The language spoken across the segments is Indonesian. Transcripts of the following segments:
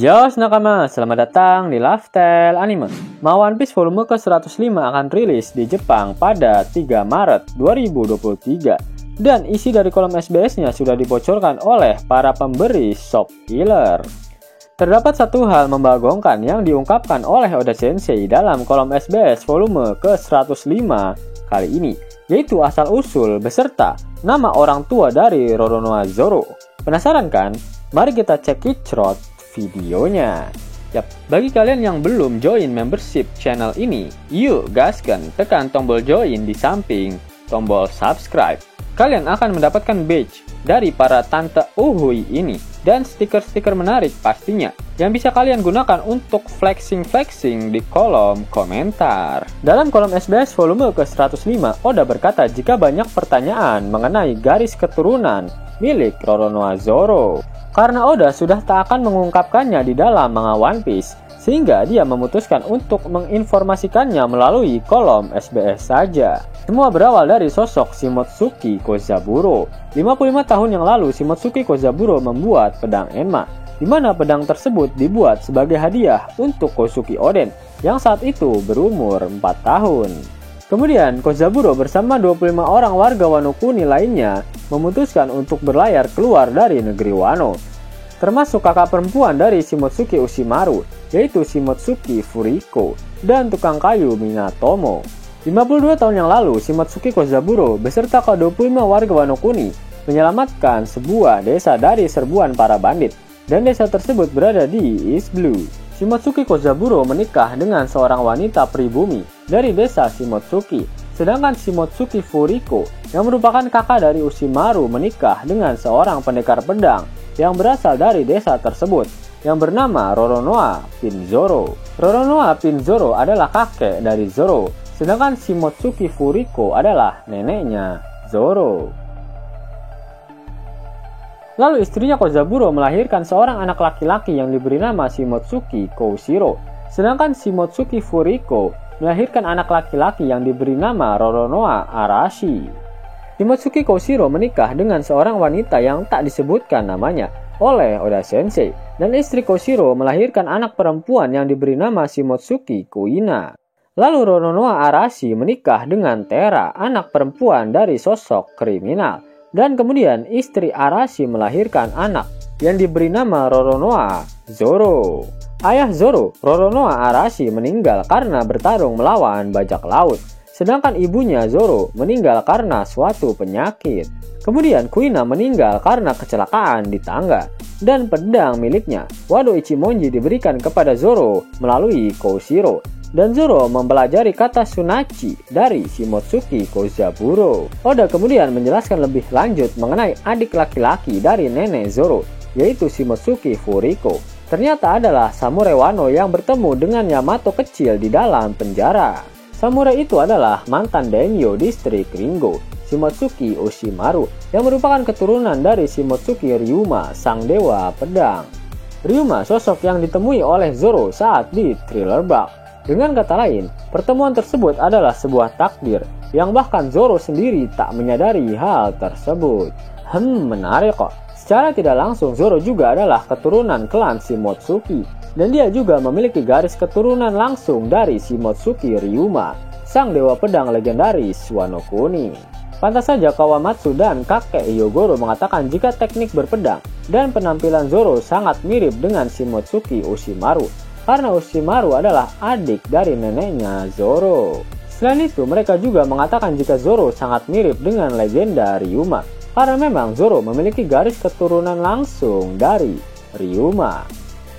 Yo nakama, selamat datang di Lifestyle Anime. One Piece volume ke-105 akan rilis di Jepang pada 3 Maret 2023. Dan isi dari kolom SBS-nya sudah dibocorkan oleh para pemberi shop killer. Terdapat satu hal membagongkan yang diungkapkan oleh Oda Sensei dalam kolom SBS volume ke-105 kali ini, yaitu asal-usul beserta nama orang tua dari Roronoa Zoro. Penasaran kan? Mari kita cek kicrot videonya. Yap, bagi kalian yang belum join membership channel ini, yuk gaskan tekan tombol join di samping tombol subscribe. Kalian akan mendapatkan badge dari para tante uhui ini dan stiker-stiker menarik pastinya yang bisa kalian gunakan untuk flexing-flexing di kolom komentar. Dalam kolom SBS volume ke-105, Oda berkata jika banyak pertanyaan mengenai garis keturunan milik Roronoa Zoro, karena Oda sudah tak akan mengungkapkannya di dalam manga One Piece, sehingga dia memutuskan untuk menginformasikannya melalui kolom SBS saja. Semua berawal dari sosok Shimotsuki Kozaburo. 55 tahun yang lalu, Shimotsuki Kozaburo membuat pedang Enma, di mana pedang tersebut dibuat sebagai hadiah untuk Kosuki Oden, yang saat itu berumur 4 tahun. Kemudian, Kozaburo bersama 25 orang warga Wano Kuni lainnya memutuskan untuk berlayar keluar dari negeri Wano, termasuk kakak perempuan dari Shimotsuki Ushimaru, yaitu Shimotsuki Furiko, dan tukang kayu Minatomo. 52 tahun yang lalu, Shimotsuki Kozaburo beserta ke-25 warga Wano Kuni menyelamatkan sebuah desa dari serbuan para bandit, dan desa tersebut berada di East Blue. Shimotsuki Kozaburo menikah dengan seorang wanita pribumi dari desa Shimotsuki, sedangkan Shimotsuki Furiko yang merupakan kakak dari Ushimaru menikah dengan seorang pendekar pedang yang berasal dari desa tersebut yang bernama Roronoa Pinzoro. Roronoa Pinzoro adalah kakek dari Zoro, sedangkan Shimotsuki Furiko adalah neneknya Zoro. Lalu istrinya Kozaburo melahirkan seorang anak laki-laki yang diberi nama Shimotsuki Koushiro, sedangkan Shimotsuki Furiko melahirkan anak laki-laki yang diberi nama Roronoa Arashi. Shimotsuki Koushiro menikah dengan seorang wanita yang tak disebutkan namanya oleh Oda Sensei, dan istri Koushiro melahirkan anak perempuan yang diberi nama Shimotsuki Kuina. Lalu Roronoa Arashi menikah dengan Tera, anak perempuan dari sosok kriminal, dan kemudian istri Arashi melahirkan anak yang diberi nama Roronoa Zoro. Ayah Zoro, Roronoa Arashi, meninggal karena bertarung melawan bajak laut, sedangkan ibunya Zoro meninggal karena suatu penyakit. Kemudian Kuina meninggal karena kecelakaan di tangga, dan pedang miliknya Wado Ichimonji diberikan kepada Zoro melalui Koushiro, dan Zoro mempelajari kata Sunachi dari Shimotsuki Kozaburo. Oda kemudian menjelaskan lebih lanjut mengenai adik laki-laki dari nenek Zoro, yaitu Shimotsuki Furiko. Ternyata adalah samurai Wano yang bertemu dengan Yamato kecil di dalam penjara. Samurai itu adalah mantan daimyo distrik Ringo, Shimotsuki Ushimaru, yang merupakan keturunan dari Shimotsuki Ryuma, sang dewa pedang. Ryuma sosok yang ditemui oleh Zoro saat di Thriller Bark. Dengan kata lain, pertemuan tersebut adalah sebuah takdir yang bahkan Zoro sendiri tak menyadari hal tersebut. Menarik kok. Secara tidak langsung Zoro juga adalah keturunan klan Shimotsuki, dan dia juga memiliki garis keturunan langsung dari Shimotsuki Ryuma, sang dewa pedang legendaris Wano Kuni. Pantas saja Kawamatsu dan kakek Hyogoro mengatakan jika teknik berpedang dan penampilan Zoro sangat mirip dengan Shimotsuki Ushimaru, karena Ushimaru adalah adik dari neneknya Zoro. Selain itu, mereka juga mengatakan jika Zoro sangat mirip dengan legenda Ryuma, karena memang Zoro memiliki garis keturunan langsung dari Ryuma.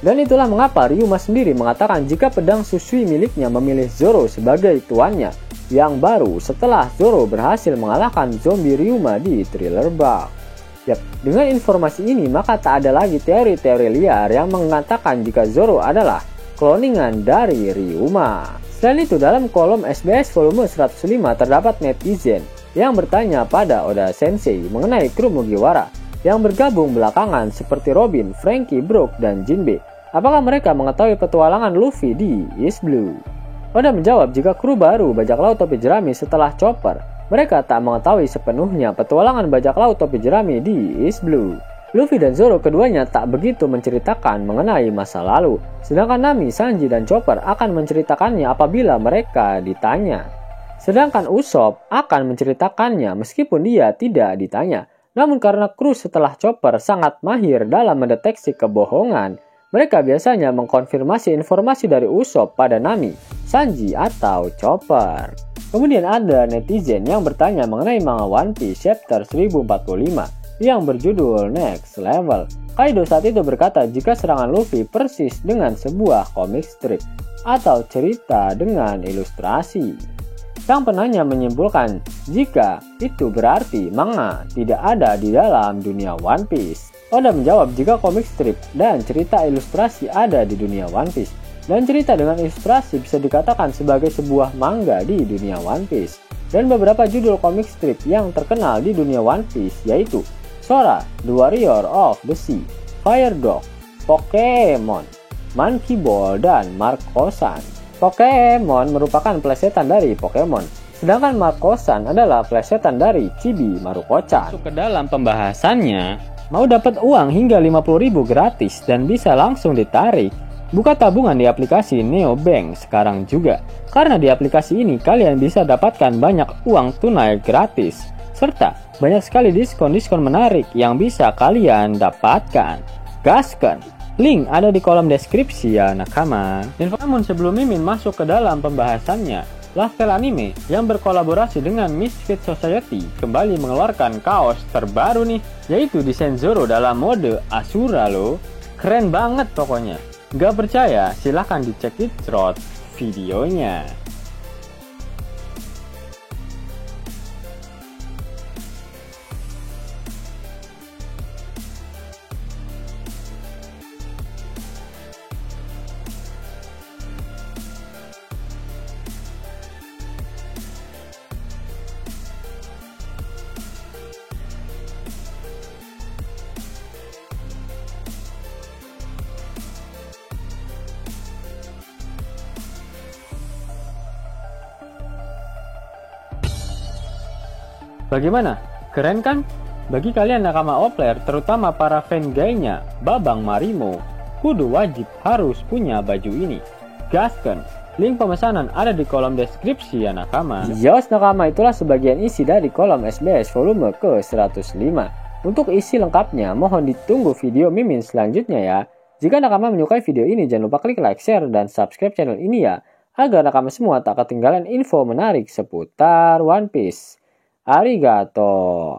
Dan itulah mengapa Ryuma sendiri mengatakan jika pedang Susui miliknya memilih Zoro sebagai tuannya yang baru setelah Zoro berhasil mengalahkan zombie Ryuma di Thriller Bark. Yap, dengan informasi ini maka tak ada lagi teori-teori liar yang mengatakan jika Zoro adalah kloningan dari Ryuma. Selain itu, dalam kolom SBS volume 105 terdapat netizen yang bertanya pada Oda Sensei mengenai kru Mugiwara yang bergabung belakangan seperti Robin, Franky, Brook, dan Jinbe. Apakah mereka mengetahui petualangan Luffy di East Blue? Oda menjawab jika kru baru bajak laut topi jerami setelah Chopper, mereka tak mengetahui sepenuhnya petualangan bajak laut topi jerami di East Blue. Luffy dan Zoro keduanya tak begitu menceritakan mengenai masa lalu, sedangkan Nami, Sanji, dan Chopper akan menceritakannya apabila mereka ditanya. Sedangkan Usopp akan menceritakannya meskipun dia tidak ditanya. Namun karena kru setelah Chopper sangat mahir dalam mendeteksi kebohongan, mereka biasanya mengkonfirmasi informasi dari Usopp pada Nami, Sanji, atau Chopper. Kemudian ada netizen yang bertanya mengenai manga One Piece chapter 1045 yang berjudul Next Level. Kaido saat itu berkata jika serangan Luffy persis dengan sebuah komik strip atau cerita dengan ilustrasi. Sang penanya menyimpulkan jika itu berarti manga tidak ada di dalam dunia One Piece. Oda menjawab jika komik strip dan cerita ilustrasi ada di dunia One Piece, dan cerita dengan ilustrasi bisa dikatakan sebagai sebuah manga di dunia One Piece. Dan beberapa judul komik strip yang terkenal di dunia One Piece yaitu Sora, The Warrior of the Sea, Fire Dog, Pokemon, Monkey Ball, dan Marco-san. Pokemon merupakan plesetan dari Pokemon, sedangkan Marco-san adalah plesetan dari Chibi Maruko-chan. Masuk ke dalam pembahasannya, mau dapat uang hingga 50.000 gratis dan bisa langsung ditarik, buka tabungan di aplikasi Neobank sekarang juga. Karena di aplikasi ini kalian bisa dapatkan banyak uang tunai gratis, serta banyak sekali diskon-diskon menarik yang bisa kalian dapatkan. Gaskan! Link ada di kolom deskripsi ya nakama. Namun sebelum Mimin masuk ke dalam pembahasannya, Laftel Anime yang berkolaborasi dengan Misfit Society kembali mengeluarkan kaos terbaru nih, yaitu desain Zoro dalam mode Asura loh. Keren banget pokoknya. Gak percaya? Silahkan dicek di thread videonya. Bagaimana? Keren kan? Bagi kalian nakama Opler, terutama para fan gaynya Babang Marimo, kudu wajib harus punya baju ini. Gaskan! Link pemesanan ada di kolom deskripsi ya nakama. Yos nakama, itulah sebagian isi dari kolom SBS volume ke-105. Untuk isi lengkapnya mohon ditunggu video Mimin selanjutnya ya. Jika nakama menyukai video ini jangan lupa klik like, share, dan subscribe channel ini ya, agar nakama semua tak ketinggalan info menarik seputar One Piece. Arigato.